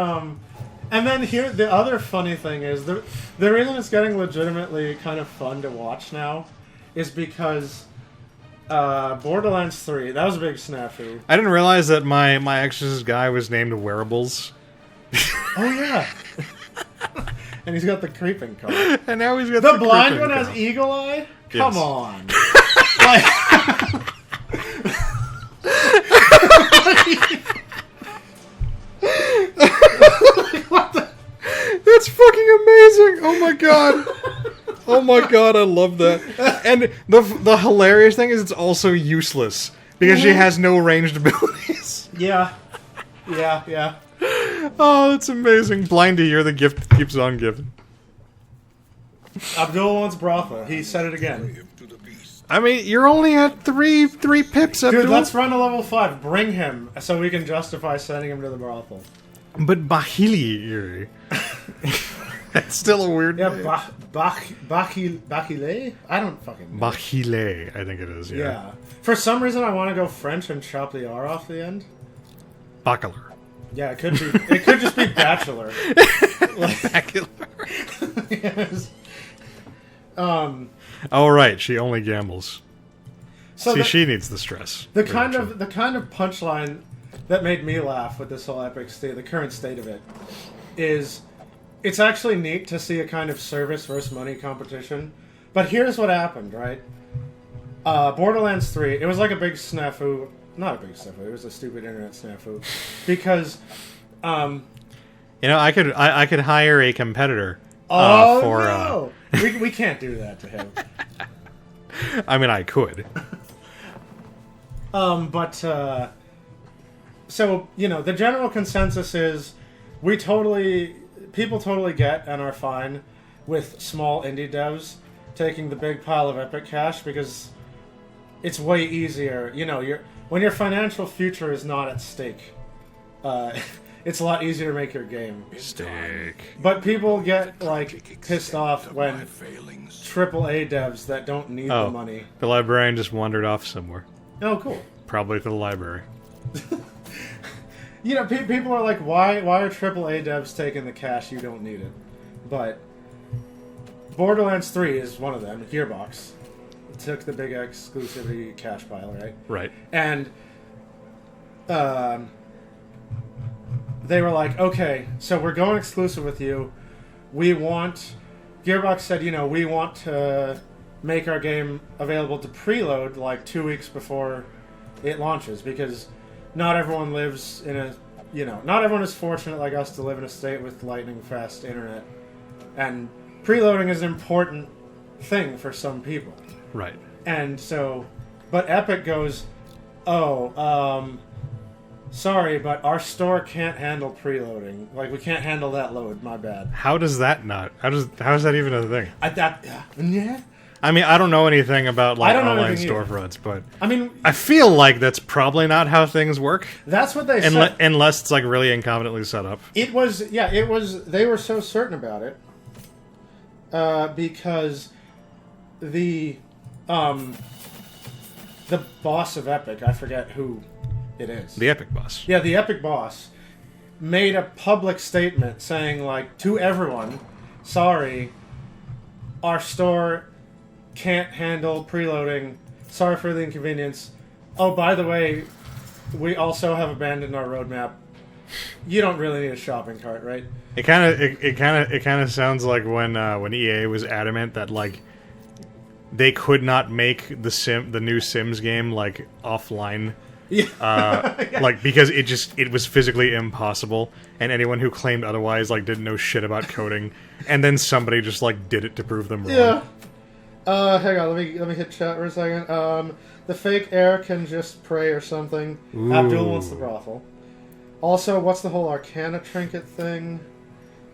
and then here the other funny thing is the reason it's getting legitimately kind of fun to watch now is because Borderlands 3, that was a big snafu. I didn't realize that my Exorcist guy was named Wearables. Oh yeah. And he's got the creeping card. And now he's got The blind creeping one has card. eagle eye? Come Yes. on. Like, That's fucking amazing! Oh my god! Oh my god, I love that. And the hilarious thing is it's also useless because she has no ranged abilities. yeah. Oh, that's amazing. Blindy, you're the gift that keeps on giving. Abdul wants brothel. He said it again. Give to the beast. I mean, you're only at three pips, Abdul. Dude, let's run to level 5. Bring him so we can justify sending him to the brothel. But Bahili, that's still a weird Yeah, name. Bakile? I don't fucking know. Bahile, I think it is, yeah. Yeah. For some reason, I want to go French and chop the R off the end. Bacalar. Yeah, it could be. It could just be bachelor. Bacalar. Yes. Oh, right, she only gambles. So See, the, she needs the stress. the Very kind true. of punchline that made me laugh with this whole epic state, the current state of it, is it's actually neat to see a kind of service versus money competition. But here's what happened, right? Borderlands 3, it was like a big snafu. Not a big snafu, it was a stupid internet snafu. Because, You know, I could hire a competitor. oh for, no! We can't do that to him. I mean, I could. So, the general consensus is people totally get and are fine with small indie devs taking the big pile of Epic cash because it's way easier. When your financial future is not at stake, it's a lot easier to make your game. Steak. But people get, pissed off Of when my failings. AAA devs that don't need the money. The librarian just wandered off somewhere. Oh, cool. Probably to the library. People are like, why are AAA devs taking the cash? You don't need it. But Borderlands 3 is one of them. Gearbox took the big exclusivity cash pile, right? Right. And they were like, okay, so we're going exclusive with you. Gearbox said, we want to make our game available to preload 2 weeks before it launches because not everyone lives in not everyone is fortunate like us to live in a state with lightning fast internet. And preloading is an important thing for some people. Right. And so, but Epic goes, sorry, but our store can't handle preloading. We can't handle that load. My bad. How does that not? How is that even a thing? Yeah. I mean, I don't know anything about I don't know online anything either. storefronts, but I mean, I feel like that's probably not how things work, that's what they said. unless it's really incompetently set up. It was. They were so certain about it because the the boss of Epic, I forget who it is. The Epic boss. Yeah, the Epic boss made a public statement saying, like, to everyone, sorry, our store can't handle preloading. Sorry for the inconvenience. Oh, by the way, we also have abandoned our roadmap. You don't really need a shopping cart, right? It kind of sounds like when EA was adamant that like they could not make the new Sims game like offline. Yeah. Like because it was physically impossible, and anyone who claimed otherwise like didn't know shit about coding, and then somebody just like did it to prove them wrong. Yeah. Hang on, let me hit chat for a second. The fake heir can just pray or something. Ooh. Abdul wants the brothel. Also, what's the whole Arcana trinket thing?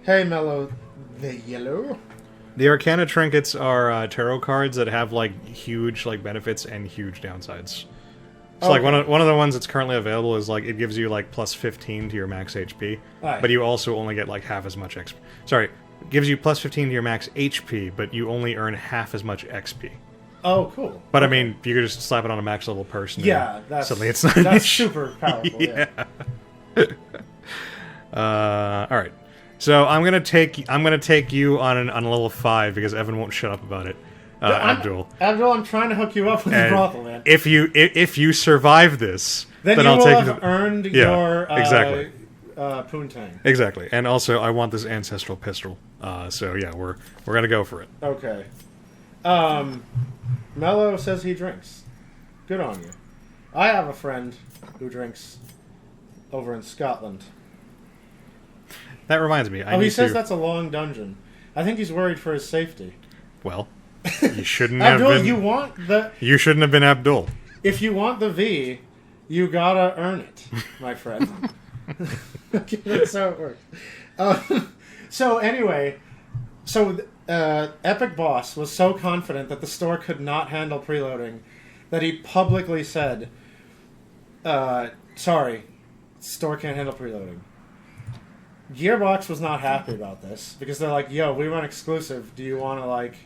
Hey, Mello, the yellow. The Arcana trinkets are tarot cards that have like huge like benefits and huge downsides. So like one of the ones that's currently available is like it gives you like plus 15 to your max HP, Aye. but you also only get like half as much XP. Sorry, it gives you plus 15 to your max HP, but you only earn half as much XP. Oh, cool. But I mean, you could just slap it on a max level person. Yeah, and that's suddenly it's not an that's issue. super powerful. Yeah. All right. So I'm gonna take you on a level 5 because Evan won't shut up about it. Abdul. Abdul, I'm trying to hook you up with the And brothel, man. if you survive this, Then you I'll will take have you to- earned Yeah, your exactly. poontang. Exactly. And also, I want this ancestral pistol. So yeah, we're gonna go for it. Okay. Mello says he drinks. Good on you. I have a friend who drinks over in Scotland. That reminds me. He says that's a long dungeon. I think he's worried for his safety. Well, you shouldn't have Abdul, been. you shouldn't have been Abdul. if you want the V, you gotta earn it, my friend. That's how it works. So anyway, Epic Boss was so confident that the store could not handle preloading that he publicly said, sorry, store can't handle preloading. Gearbox was not happy about this because they're like, yo, we went exclusive. Do you want to like...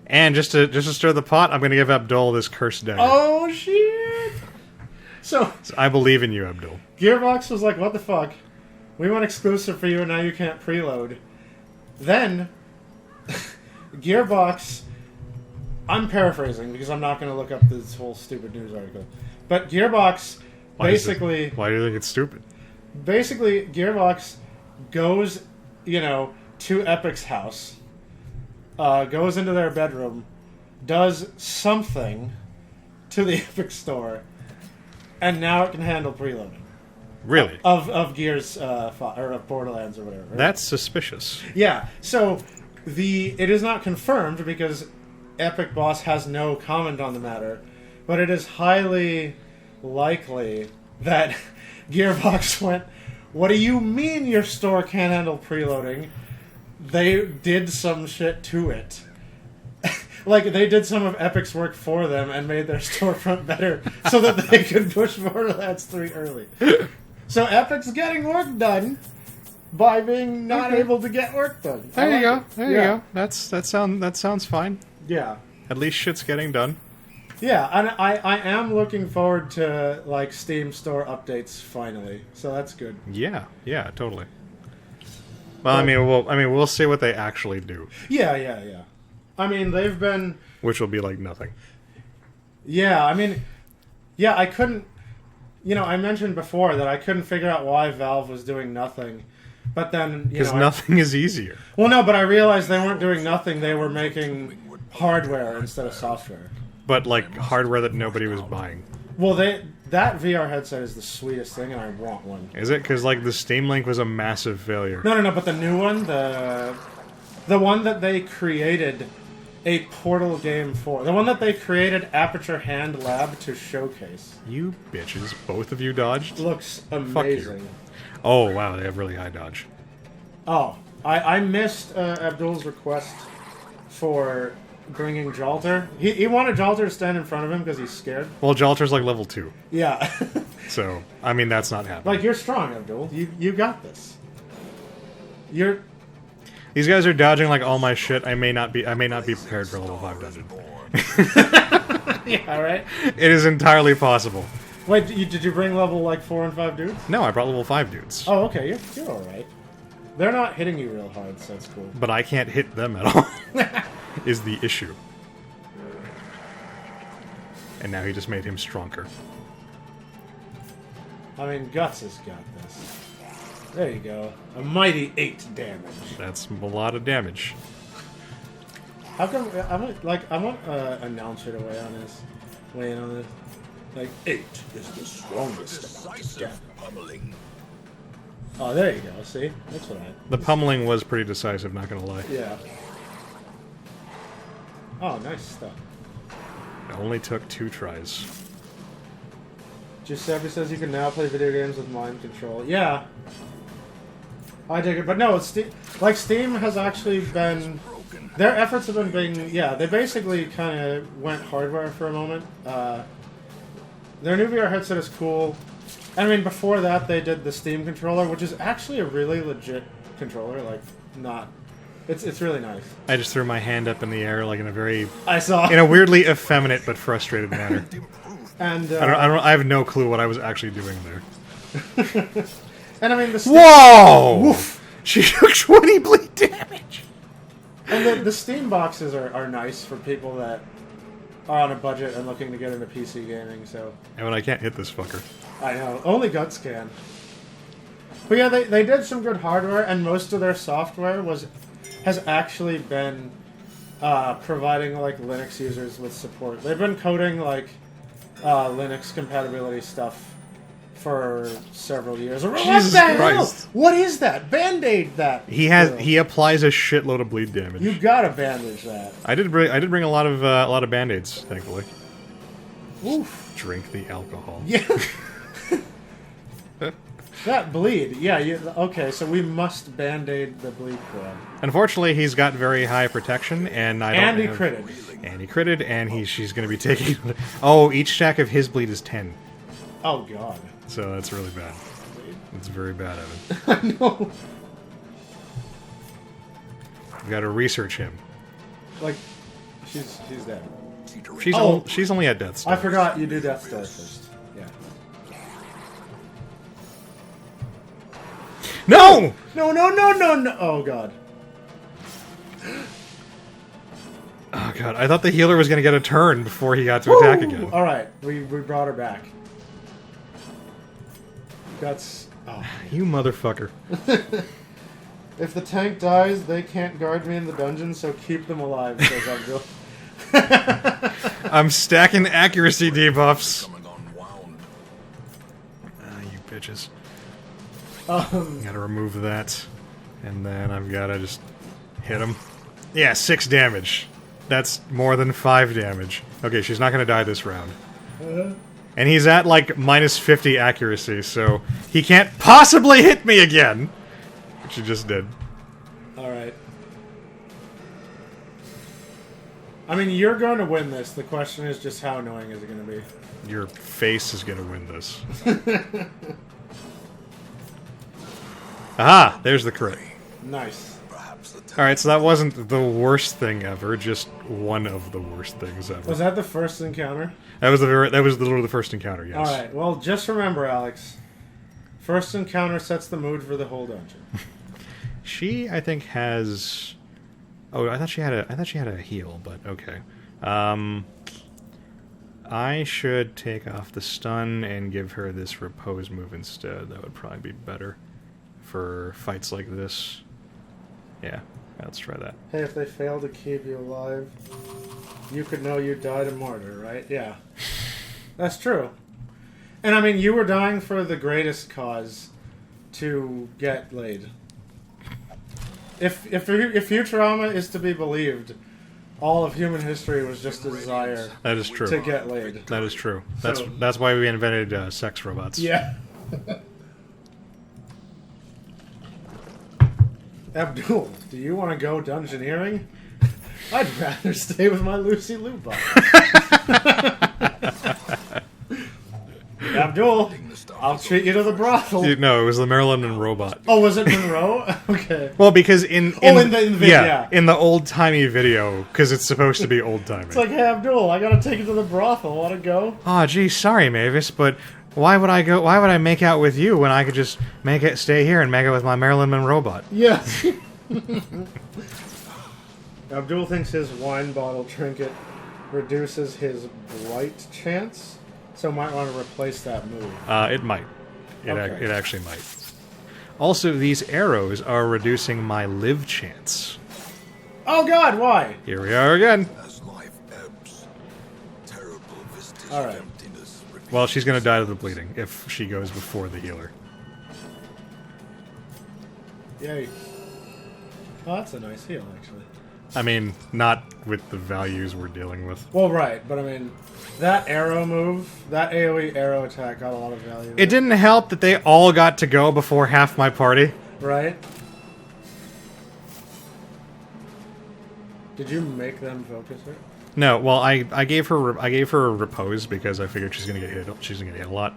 And just to stir the pot, I'm gonna give Abdul this cursed dagger. Oh, shit! So I believe in you, Abdul. Gearbox was like, what the fuck? We went exclusive for you and now you can't preload. Then, Gearbox... I'm paraphrasing because I'm not going to look up this whole stupid news article. But Gearbox Why do you think it's stupid? Basically, Gearbox goes, to Epic's house, goes into their bedroom, does something to the Epic store, and now it can handle preloading. Really? Of Gears, or of Borderlands or whatever. Right? That's suspicious. Yeah, so it is not confirmed because Epic Boss has no comment on the matter, but it is highly likely that Gearbox went, what do you mean your store can't handle preloading? They did some shit to it. Like, they did some of Epic's work for them and made their storefront better so that they could push Borderlands 3 early. So Epic's getting work done by being not able to get work done. There you go. it. There you go. That sounds fine. Yeah. At least shit's getting done. Yeah, and I am looking forward to like Steam Store updates finally. So that's good. Yeah, totally. Well, we'll see what they actually do, Yeah. I mean, they've been... which will be like nothing. Yeah, I couldn't... I mentioned before that I couldn't figure out why Valve was doing nothing. But then, Because nothing is easier. Well, no, but I realized they weren't doing nothing. They were making hardware instead of software. But like hardware that nobody was buying. Well, that VR headset is the sweetest thing, and I want one. Is it? Because like the Steam Link was a massive failure. No, but the new one, the one that they created a Portal game for, the one that they created Aperture Hand Lab to showcase, You bitches, both of you dodged. looks you. amazing. Oh wow, they have really high dodge. Oh, I missed Abdul's request for bringing Jalter. He wanted Jalter to stand in front of him because he's scared. Well, Jalter's like level 2, Yeah. so I mean that's not happening. Like, you're strong, Abdul. You got this. These guys are dodging like all my shit. I may not be prepared for a level 5 dungeon. Yeah, right? It is entirely possible. Wait, did you bring level, like, 4 and 5 dudes? No, I brought level 5 dudes. Oh, okay, you're alright. They're not hitting you real hard, so that's cool. But I can't hit them at all, is the issue. And now he just made him stronger. I mean, Guts has got this. There you go. A mighty 8 damage. That's a lot of damage. How come, I want announcer to weigh in on this. Like, 8 is the strongest amount of Decisive damage. pummeling. Oh, there you go, see? That's what I... The pummeling was pretty decisive, not gonna lie. Yeah. Oh, nice stuff. It only took 2 tries. Giuseppe says you can now play video games with mind control. Yeah. I dig it. But no, Steam has actually been... Broken. Their efforts have been being... Yeah, they basically kind of went hardware for a moment. Their new VR headset is cool. I mean, before that, they did the Steam controller, which is actually a really legit controller. Like, not... It's really nice. I just threw my hand up in the air, like in a very... I saw... in a weirdly effeminate but frustrated manner. And, I have no clue what I was actually doing there. and I mean, the Steam... Whoa! Woof. She took 20 bleed damage! And the Steam boxes are nice for people that are on a budget and looking to get into PC gaming, so... And I can't hit this fucker. I know. Only Guts can. But yeah, they did some good hardware, and most of their software has actually been providing, like, Linux users with support. They've been coding, like, Linux compatibility stuff for several years. Jesus what the Christ. hell? What is that? Band-Aid that. He applies a shitload of bleed damage. You gotta bandage that. I did bring a lot of band-aids, thankfully. Oof. Drink the alcohol. Yeah. That bleed. Yeah, okay, so we must band-aid the bleed quad. Unfortunately, he's got very high protection, and I don't And he have- critted. And he critted, and she's going to be taking... Oh, each stack of his bleed is 10. Oh, God. So that's really bad. It's very bad, Evan. I know. We've got to research him. Like, she's dead. She's only at death's door. I forgot you do Death Star first. Yeah. No! No, no, no, no, no. Oh, God. Oh, God. I thought the healer was going to get a turn before he got to attack again. Alright, we brought her back. That's... Oh. You motherfucker. If the tank dies, they can't guard me in the dungeon, so keep them alive, says Abdul. I'm stacking accuracy debuffs. Coming unwound. You bitches. Um, Gotta remove that. And then I've gotta just hit him. Yeah, 6 damage. That's more than 5 damage. Okay, she's not gonna die this round. And he's at, like, minus 50 accuracy, so he can't possibly hit me again! Which he just did. Alright. I mean, you're going to win this. The question is just how annoying is it going to be? Your face is gonna win this. Aha! There's the crit. Nice. Perhaps the Alright, so that wasn't the worst thing ever, just one of the worst things ever. Was that the first encounter? That was literally the first encounter, yes. Alright, well, just remember, Alex. First encounter sets the mood for the whole dungeon. She, I think, has... Oh, I thought she had a heal, but okay. I should take off the stun and give her this repose move instead. That would probably be better for fights like this. Yeah, let's try that. Hey, if they fail to keep you alive, you could know you died a martyr, right? Yeah. That's true. And I mean, you were dying for the greatest cause to get laid. If Futurama is to be believed, all of human history was just a desire That is true. to get laid. That is true. So- That's why we invented sex robots. Yeah. Abdul, do you want to go dungeoneering? I'd rather stay with my Lucy Lou bot. Abdul, stuff. I'll treat you to the brothel. No, it was the Marilyn Monroe bot. Oh, was it Monroe? Okay. Well, because in in the video, yeah. in the old timey video, because it's supposed to be old timey. It's like, hey, Abdul, I gotta take you to the brothel. Want to go? Oh, gee, sorry, Mavis, but why would I go? Why would I make out with you when I could just stay here and make out with my Marilyn Monroe bot? Yeah. Abdul thinks his wine bottle trinket reduces his blight chance, so might want to replace that move. It might. Okay. It actually might. Also, these arrows are reducing my live chance. Oh God, why? Here we are again. As life ebbs, terrible vistas All of right. emptiness reveal Well, she's gonna die to the bleeding if she goes before the healer. Yay. Oh, that's a nice heal, actually. I mean, not with the values we're dealing with. Well, right, but I mean, that arrow move, that AoE arrow attack got a lot of value. It didn't help that they all got to go before half my party. Right? Did you make them focus it? No, well, I gave her a repose because I figured she's gonna get hit. She's gonna get hit a lot.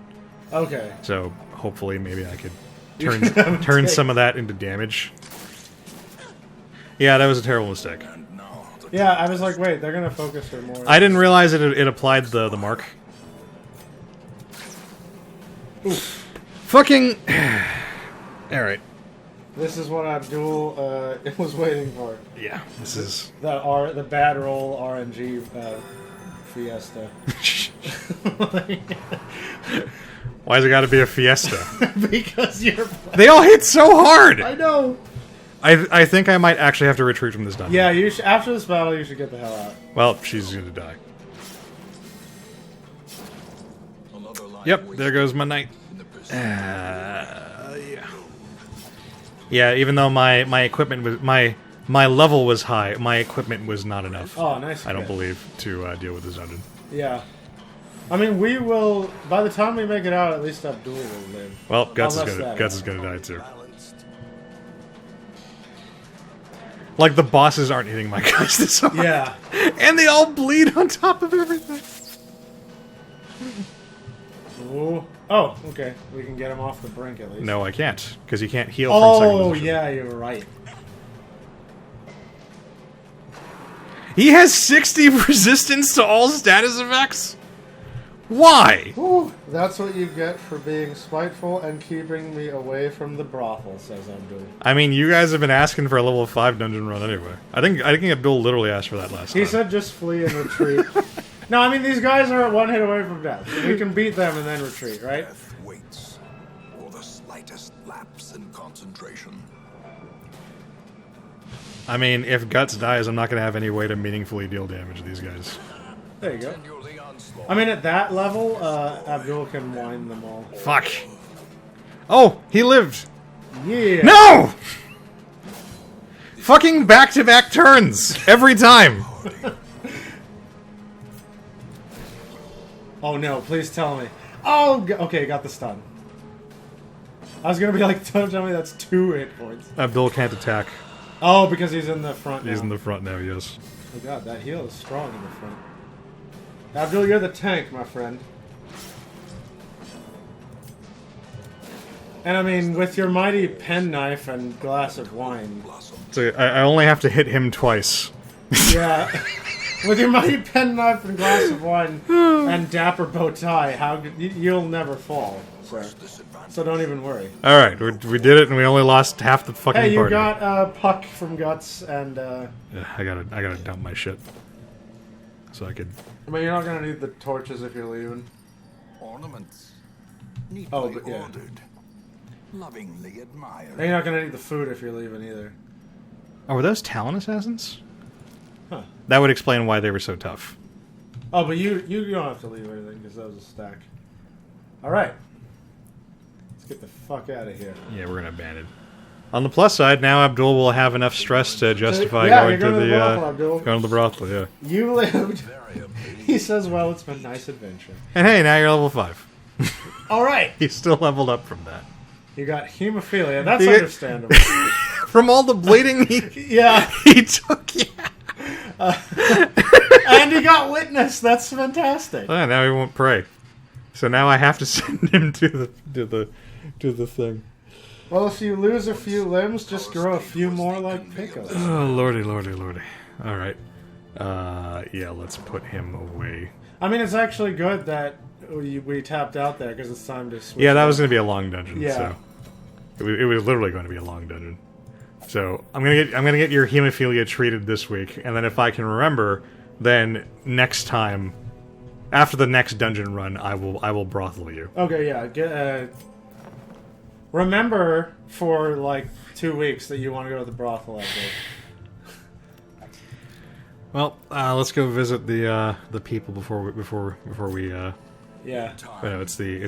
Okay. So hopefully, maybe I could You can have them turn take- some of that into damage. Yeah, that was a terrible mistake. and now the Yeah, I was like, wait, they're gonna focus her more. I didn't realize it applied the mark. Fucking. All right. This is what Abdul was waiting for. Yeah, this is. The bad roll RNG fiesta. Why's it got to be a fiesta? Because you're. They all hit so hard. I know. I think I might actually have to retreat from this dungeon. Yeah, you should, after this battle, you should get the hell out. Well, she's gonna die. another life Yep, waits there goes my knight. in the pursuit. Yeah. Yeah, even though my equipment was my level was high, my equipment was not enough. Oh, nice. I don't crit. believe to deal with this dungeon. Yeah. I mean, we will. By the time we make it out, at least Abdul will live. Well, Guts Unless is that gonna die too. Balanced. Like the bosses aren't hitting my guys this hard. Yeah. And they all bleed on top of everything. Ooh. Oh, okay. We can get him off the brink at least. No, I can't, because you can't heal from second Oh, position. yeah, you're right. He has 60 resistance to all status effects? Why? Ooh, that's what you get for being spiteful and keeping me away from the brothel, says Abdul. I mean, you guys have been asking for a level 5 dungeon run anyway. I think Abdul literally asked for that last He time. said just flee and retreat. No, I mean, these guys are one hit away from death. We can beat them and then retreat, right? Death waits for the slightest lapse in concentration. I mean, if Guts dies, I'm not going to have any way to meaningfully deal damage to these guys. There you go. Continue the onslaught. I mean, at that level, Abdul can wind them all. Fuck. Oh, he lived. Yeah. No! Fucking back-to-back turns. Every time. Oh no, please tell me. Oh, okay, got the stun. I was gonna be like, don't tell me that's 2 hit points. Abdul can't attack. Oh, because he's in the front now. He's in the front now, yes. Oh god, that heal is strong in the front. Abdul, you're the tank, my friend. And I mean, with your mighty penknife and glass of wine. Blossom. So I only have to hit him twice. Yeah. With your mighty penknife and glass of wine and dapper bow tie, you'll never fall, sir. Disadvantage. So don't even worry. Alright, we did it and we only lost half the fucking Hey, you party. got Puck from Guts and Yeah, I gotta dump my shit. So I could... I mean, you're not gonna need the torches if you're leaving. Ornaments. Neatly Oh, but yeah. ordered. Lovingly admired. And you're not gonna need the food if you're leaving either. Oh, were those Talon Assassins? Huh. That would explain why they were so tough. Oh, but you don't have to leave anything because that was a stack. Alright. Let's get the fuck out of here. Yeah, we're gonna abandon. On the plus side, now Abdul will have enough stress to justify Yeah, going you're to going to the the brothel, Abdul. going to the brothel. Yeah. You lived. Variably. He says, well, it's been a nice adventure. And hey, now you're level 5. Alright. He's still leveled up from that. You got hemophilia. That's You- understandable. From all the bleeding Yeah. he took. Yeah. And you got witness. That's fantastic. Now he won't pray. So now I have to send him to the thing. Well, if you lose a few limbs, just grow a few more like Picos. Oh, lordy. All right. Yeah, let's put him away. I mean, it's actually good that we tapped out there because it's time to switch. Yeah, that was going to be a long dungeon. Yeah. So it was literally going to be a long dungeon. So I'm gonna get your hemophilia treated this week, and then if I can remember, then next time, after the next dungeon run, I will brothel you. Okay, yeah. Remember for like 2 weeks that you want to go to the brothel after. Well, let's go visit the people before we Yeah. no, it's the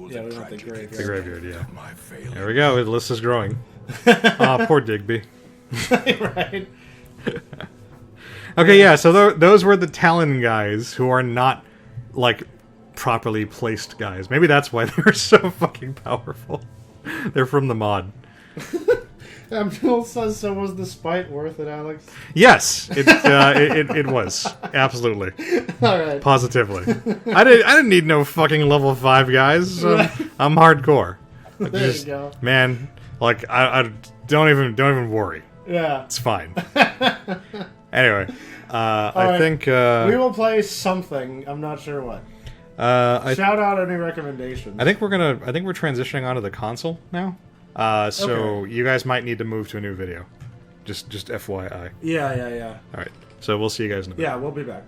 Yeah, we want the graveyard. the graveyard. Yeah. My failure. There we go. The list is growing. Poor Digby. Right. Okay, yeah. So those were the Talon guys who are not like properly placed guys. Maybe that's why they were so fucking powerful. They're from the mod. Abdul says, so was the spite worth it, Alex? Yes, it was absolutely Alright. positively. I didn't need no fucking level 5 guys. I'm hardcore. There you go. Man, like I don't even worry. Yeah. It's fine. Anyway, I right. think We will play something. I'm not sure what. Shout out any recommendations. I think we're transitioning onto the console now. So Okay. you guys might need to move to a new video. Just FYI. Yeah. All right. So we'll see you guys in a bit. Yeah, we'll be back.